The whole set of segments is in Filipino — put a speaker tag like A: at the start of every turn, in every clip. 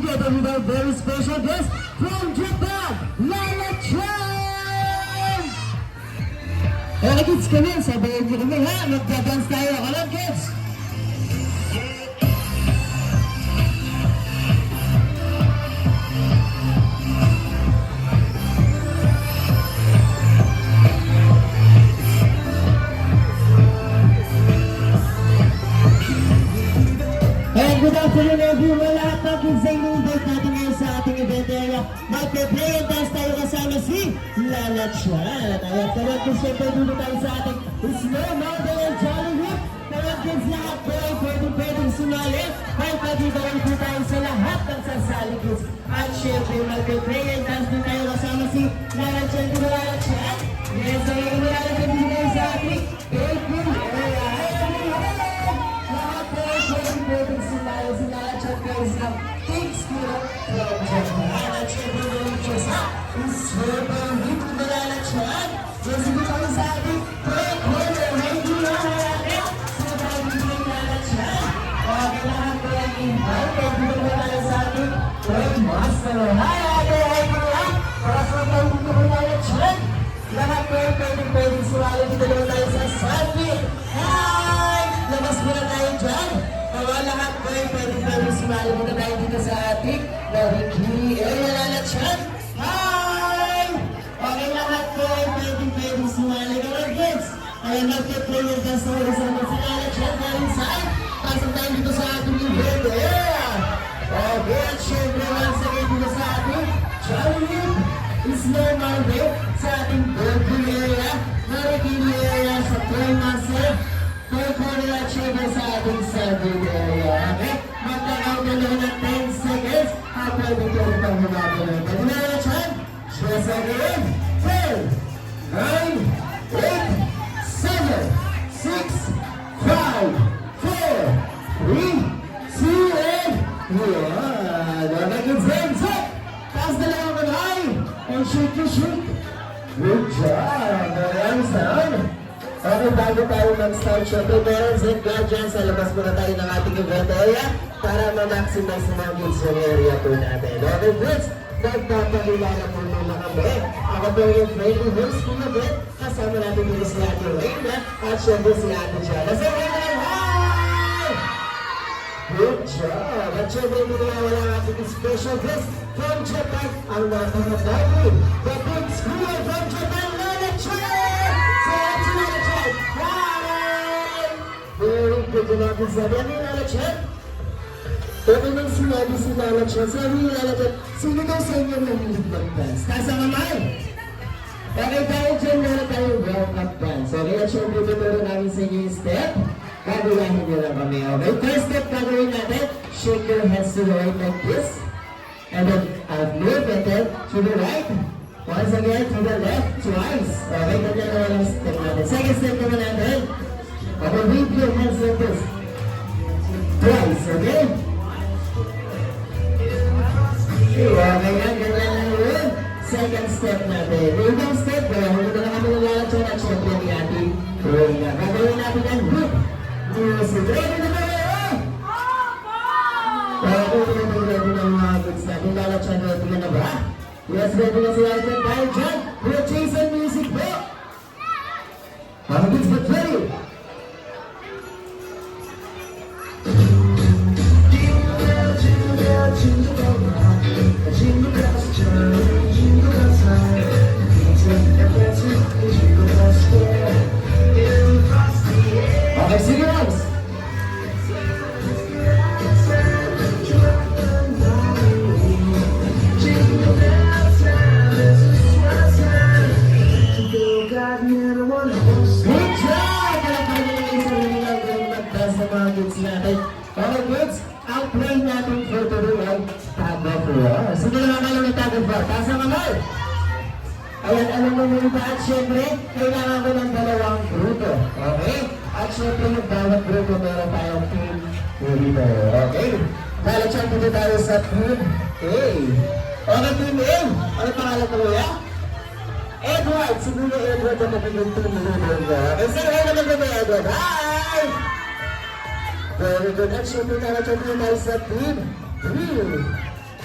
A: together with our very special guest from Japan, Lala Chan! Okay kids, kami, sabayin niyo kami ha, magdadance tayo, alam kids! Good afternoon everyone, lahat ng kids ay invite natin ngayon sa ating event area. Magpe-play and dance tayo kasama si Lala Chan. At karoon kids, syempre dito tayo sa ating Snow Mountain and Jolly Whip. Karoon kids, lahat po ay pwedeng sumali. May pagdito rin po tayo sa lahat ng sasali kids. At syempre magpe-play and dance din tayo kasama si Lala Chan. Dito Lala Chan. Yes, so yung Lala Chan dito tayo sa ating April area. Pwedeng sila Chan guys ng Thanks to from Japan. At syempre yung Chesa is super hit na Lala Chan. Yes, ito tayo sa ating third quarter. Hindi na natin sa bagay ni Lala Chan. Lahat ko yung invite. Dito na tayo sa ating third master. Hi, ate! Hi, kuya! Para sa mga dito ko Lala Chan. Lahat ko yung pwedeng sumali. Dito na tayo sa Sunday. Hi! Labas muna tayo dyan. Lahat ko ay pwedeng sumali. Muna tayo dito sa ating Narikiri area Lala Chan. Hi! Okay, lahat ko ay pwedeng sumali. Karoon kids, ay magpe-play yung kasama sa Lala Chan na rin saan. Pasok tayo dito sa ating event area. Okay, at syempre once again dito sa ating Jolly Snow Mountain sa ating Berkeley area, Narikiri area sa Toy Master. Pwede at syempre sa ating Sunday area. Okay? Magkakaw na lang ng 10 seconds. At pwede ko rin pang humabalo. Pwede na Lala Chan? Just again. 10, 9, 8, 7, 6, 5, 4, 3, 2, and 1. Okay, kids, hands up! Taas na lang ang kamay! And shake to shake. Good job! Maraming sound. Okay, bago tayo mag-start, syempre, parents and guardians, sa labas muna tayo ng ating event area para ma-maximize na mga kids yung area po natin. Okay, kids, nagpapalilala po muna kami. Ako po yung friendly host po na bit. Kasama natin dito si Ate Reyna at syempre si Ate Jana. So, hi! Good job! At syempre, muna wala ang ating special guest from Japan, ang napakadami, the big school from Japan, Lala Chan! Very good job, sabi ni Lala Chan. Pwede nang sinabi si Lala Chan. Sabi ni Lala Chan, sino daw sa inyo nahilig mag-dance? Tasa kamay! Okay, tayo dyan meron tayong welcome dance. Okay, at syempre tuturo namin sa inyo yung step. Gagawin nyo lang kami, okay? First step gagawin natin, shake your hands to the right like this. And then, move and then to the right. Once again, to the left, twice. Okay, ganyan na lang step natin. Second step naman natin. Okay, wave your hands like this. Twice, okay? Okay, ganyan lang yun. Second step natin. Moving step, gawin ko na kami ng Lala Chan at syempre ni ating Reyna. Gagawin natin ang group music. Ready na ba kayo? Okay, ready na mga goods natin. Lala Chan, ready na ba? Yes, ready na si Lala Chan. Tayo dyan, we'll chase some music po. Mga goods, get ready. Okay, sige Rams! Good job! Palagay nyo yung sarili lang yung mag-dance sa mga kids natin. Okay kids, ang play natin for today ay Tag of War. Sige naman kayo ng Tag of War. Taas ang kamay! Ayan, alam mo muna ba? At syempre, kailangan ko ng dalawang grupo. Okay? At syempre, yung bawat grupo meron tayong team leader. Okay? Lala Chan, dito tayo sa team A. Okay, team A. Ano pangalan mo kuya? Edward! Siguro Edward ang magiging team leader ko. Okay, say hi naman ko kay Edward. Hi! Very good. At syempre, Lala Chan, dito tayo sa team B.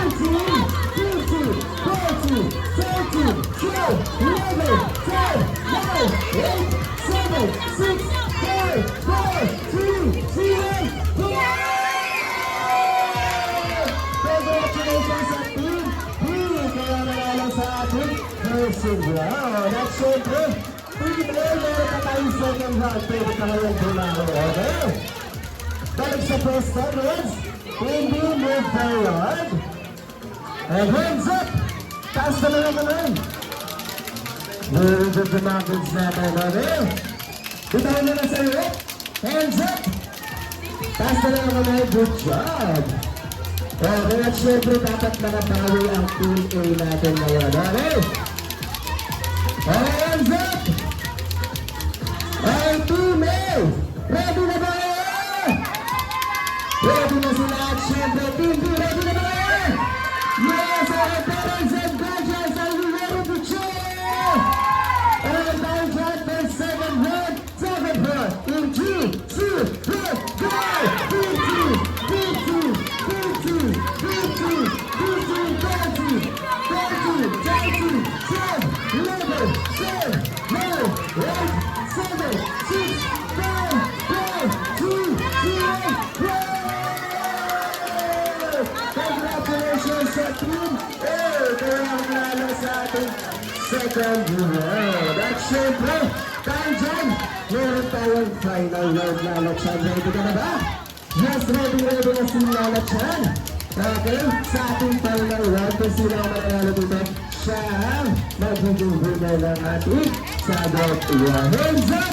A: 11, 10, 9, 8, 7, 6, 5, 4, Nursing round. At syempre, hindi ba meron pa tayong second round. Pwede ka ngayon bumaro, okay? Balik sa first seconds. Hindi move forward. And hands up. Taas na lang naman. Very good the mountains natin, okay? Bitaw na sa iyo. Hands up. Taas na lang naman. Good job. Okay, at syempre dapat nakabawi ang Team A natin ngayon, okay? Hands up! Ay, Team A! Ready na ba kayo? Ready na sila at syempre Team B, ready na ba kayo? Yes, our parents and guardians, are you ready to cheer? And now dyan for second round. In 2, 2, 1, go! Team 2, Team 2, Team 2, Team 2, Team 2, 30, 30, 30, 10, 11, 10, 9, 8, 7, 6, 5, 4, 3, 2, 1. Congratulations sa Team A! Kaya ang lalo sa ating second round. At syempre, tayo dyan, meron tayong final round, Lala Chan. Ready ka na ba? Yes, ready na si Lala Chan. Okay, sa ating final round, kung sino ang mananalo dito, siya ang magiging winner ng ating sagot. Hands up!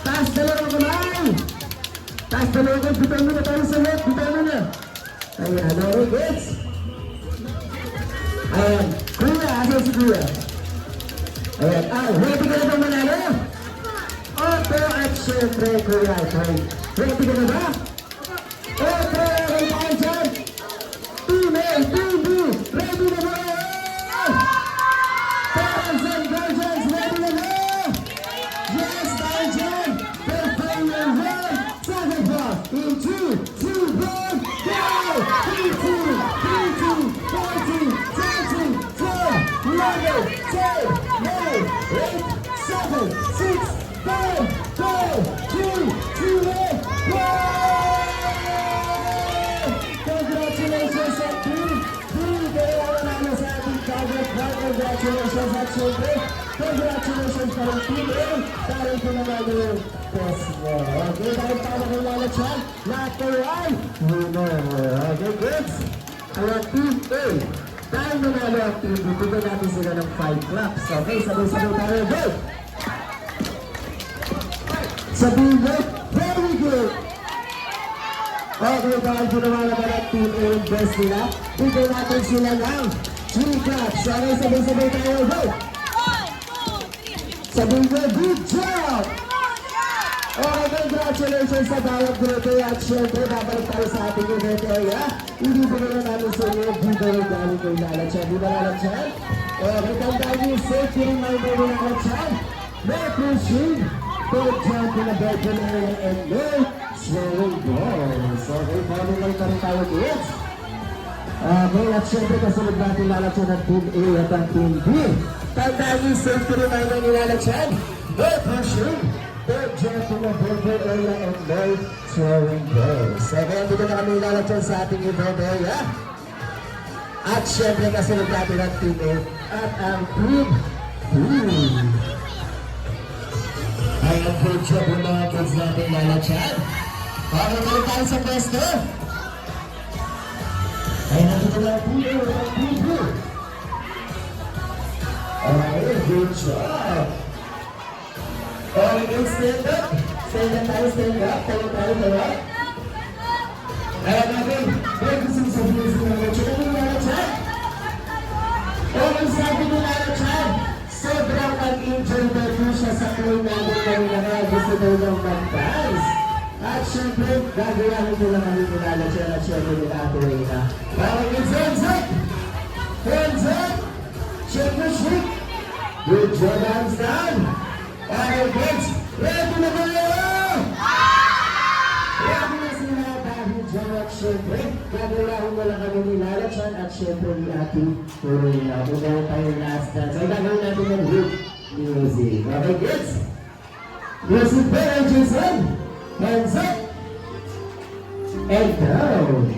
A: Taas na lang ang kamay! Taas na lang ang bitaw mo na tayo sa left, bitaw mo na. Ayan, okay, gets? Ayan, kuya, asan si kuya? Ayan, ready ka na ba manalo? Opo, at syempre, kuya, ready ka na ba? Opo, okay tayo dyan. Team A, Team B, ready na ba? Parents and guardians, ready na ba? Yes, tayo dyan. The final round, second round, in 2, 2, 1, go! 3, 2, 3, 2, 14, 13, 12, 11, 10, 9, 8, 7, 6, 5, 4, 3, 2, 1, go! Congratulations sa Team B! Kaya naman sa ating target round. Congratulations at syempre, congratulations sa Team A! Dahil ko naman yung best mo. Okay, dahil tayo kay Lala Chan, lahat kayo ay winner. Okay, kids? Kaya Team A, dahil nanalo ang Team B, bigyan natin sila ng 5 claps. Okay, sabay-sabay tayo. Go! Sabihin mo, very good! Okay, dahil ginawa naman ang Team A yung best nila, bigyan natin sila ng 3 claps. Okay, sabay-sabay tayo. Go! Sabihin mo, good job! Okay, congratulations sa bawat grupo at syempre, babalik tayo sa ating event area. Hindi po na namin sa inyo, video galing kay Lala Chan. Di ba Lala Chan? Okay, tandaan niyo, safety reminder ni Lala Chan. No pushing, don't jump in the bedroom area, and no throwing balls. Okay, follow lang pa rin tayo, kids. Okay, at syempre, kasunod natin Lala Chan ang Team A at ang Team B. Tandaan niyo, safety reminder ni Lala Chan. No pushing, don't jump in the bedroom area, and no throwing balls. Okay, dito na kami Lala Chan sa ating event area. At syempre, kasunod natin ang Team A at ang Team B. Ay, ang good job ng mga kids natin, Lala Chan. Okay, tayo tayo sa pwesto. Ay, nandito na ang Team A at ang Team B. Okay, good job. Okay, stand up. Stand up tayo, stand up. Tayo tayo. Ayan natin, may gusto sabihin sa mga Chan. Ano Lala Chan? Okay, sabi ni Lala Chan, sobrang nag-enjoy na po siya sa play namin kanina kaya gusto daw niyang mag-dance. At syempre, gagayahin ko lang kami ni Lala Chan at syempre ni Ate Reyna. Okay, it's hands up! Hands up! Syempre, shake! Good job, hands down! Okay, kids, ready na ba kayo? Ready na sila dahil dyan at syempre, gagayahin mo lang kami ni Lala Chan at syempre ni Ate Reyna. Kung meron tayo last dance, ay gagawin natin yung group music. Okay, kids? Music ba, Jason? Hands up! And down!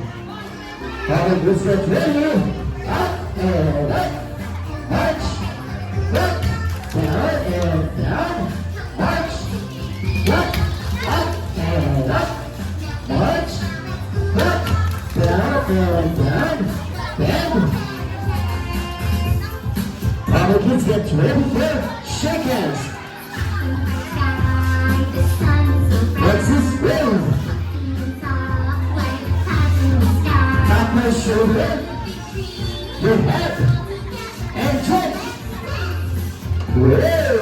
A: Okay, good stretch. Ready? Up and up! March! And done. 10. Our kids get ready for shake hands. What's this wave? Tap my shoulder. Your head. And check. Whoa!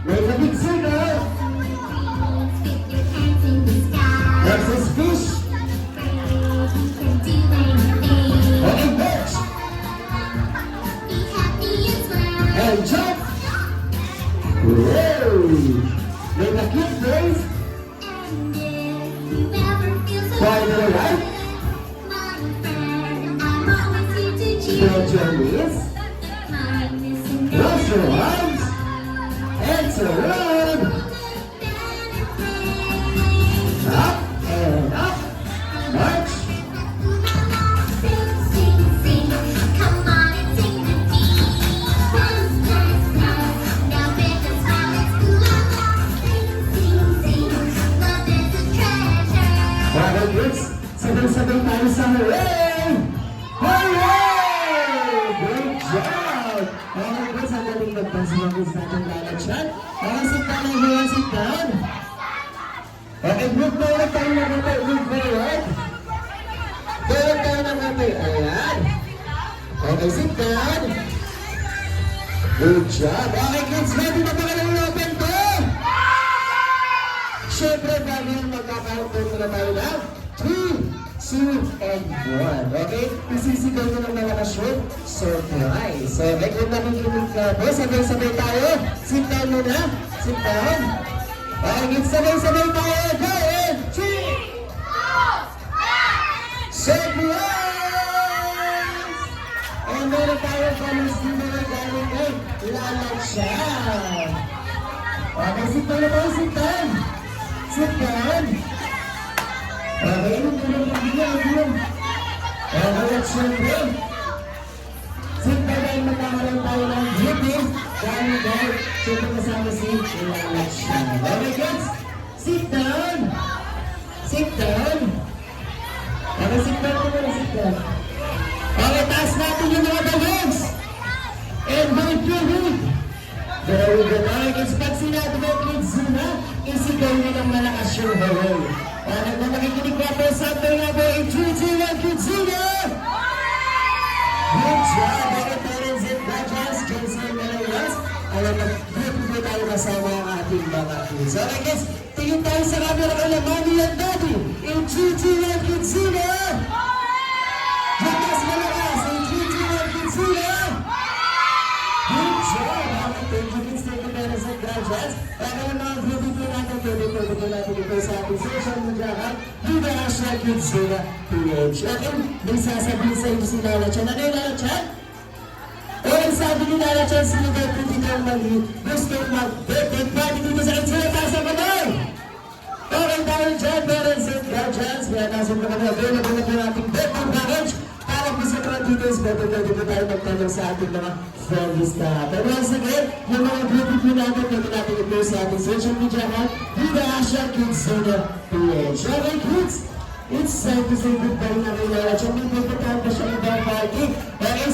A: Make a big circle. What's this fish? Okay, bitch. And jump. Whoa! Make a cute face. Try to the right. Bend your knees. Cross your arms. And surround. Up and up. March. Alright, kids. Sabay-sabay tayo sa hooray! Hooray! Great job! Alright, kids. Ang galing magpansin ang kids natin lalachan. Okay, sit down everyone. Sit down. Okay, move forward tayo na natin. Move forward. Forward tayo na natin. Ayan. Okay, sit down. Good job. Okay, kids. Ready na ba kayong open to? Siyempre, bago yung magkakaroon na tayo na 3, 2, and 1. Okay? Isisigaw nyo ng malakas yun. Surprise! So, kung nakikinig ka po, sabay-sabay tayo. Sit down muna. Sit down. Okay, sabay-sabay tayo. Go! And 3, 2, 1! Surprise! And meron tayo promise din na galing kay Lalachan. Okay, sit down na tayo. Sit down. Sit down. Okay, yung tulong. Okay, let's go. Sit down dahil magkakaroon tayo ng beauty. Dahil siyempre kasama si Lalachan. Okay, kids? Sit down. Sit down. Okay, sit down ko muna, sit down. Okay, taas natin yung mga balloons. And hold your hood. Very good. Okay, kids, pag sinabi mo, kids, na, isigaw nyo ng malakas yung hooray. Okay, kung nakikinig na po sa atin nga po, in 3, 2, 1, kids, sino? Good job, mga parents and graduates, kids and millennials. Alam na, beautiful po tayo kasama ang ating mga kids. Okay, kids, tingin tayo sa camera ka na mommy and daddy. In 3, 2, 1, kids, sino? Lakas malakas, in 3, 2, 1, kids, sino? Good job! Thank you, kids. Thank you, parents and graduates. Para mga beauty po natin, pwede po natin ito sa ating social media account. Viva Hashtag Kids Zona PH. Okay, may sasabihin sa inyo si Lalachan. Ano yung Lalachan? O ang sabi ni Lalachan, sinigay po dito ang mali. Gusto mag-birthday party dito sa Kids Zona para sa kamay. Okay, dahil dyan, parents and graduates, kaya nasun na kami available na po nating birthday package. Para po sa mga details, pwede po tayo magtanong sa ating mga friends na. Pero once again, yung mga beauty po natin, pwede natin ito sa ating social media account, Viva Hashtag Kids Zona PH. Okay, kids, it's time to say goodbye na kay Lalachan. May pupuntahan pa siya ibang party. Okay,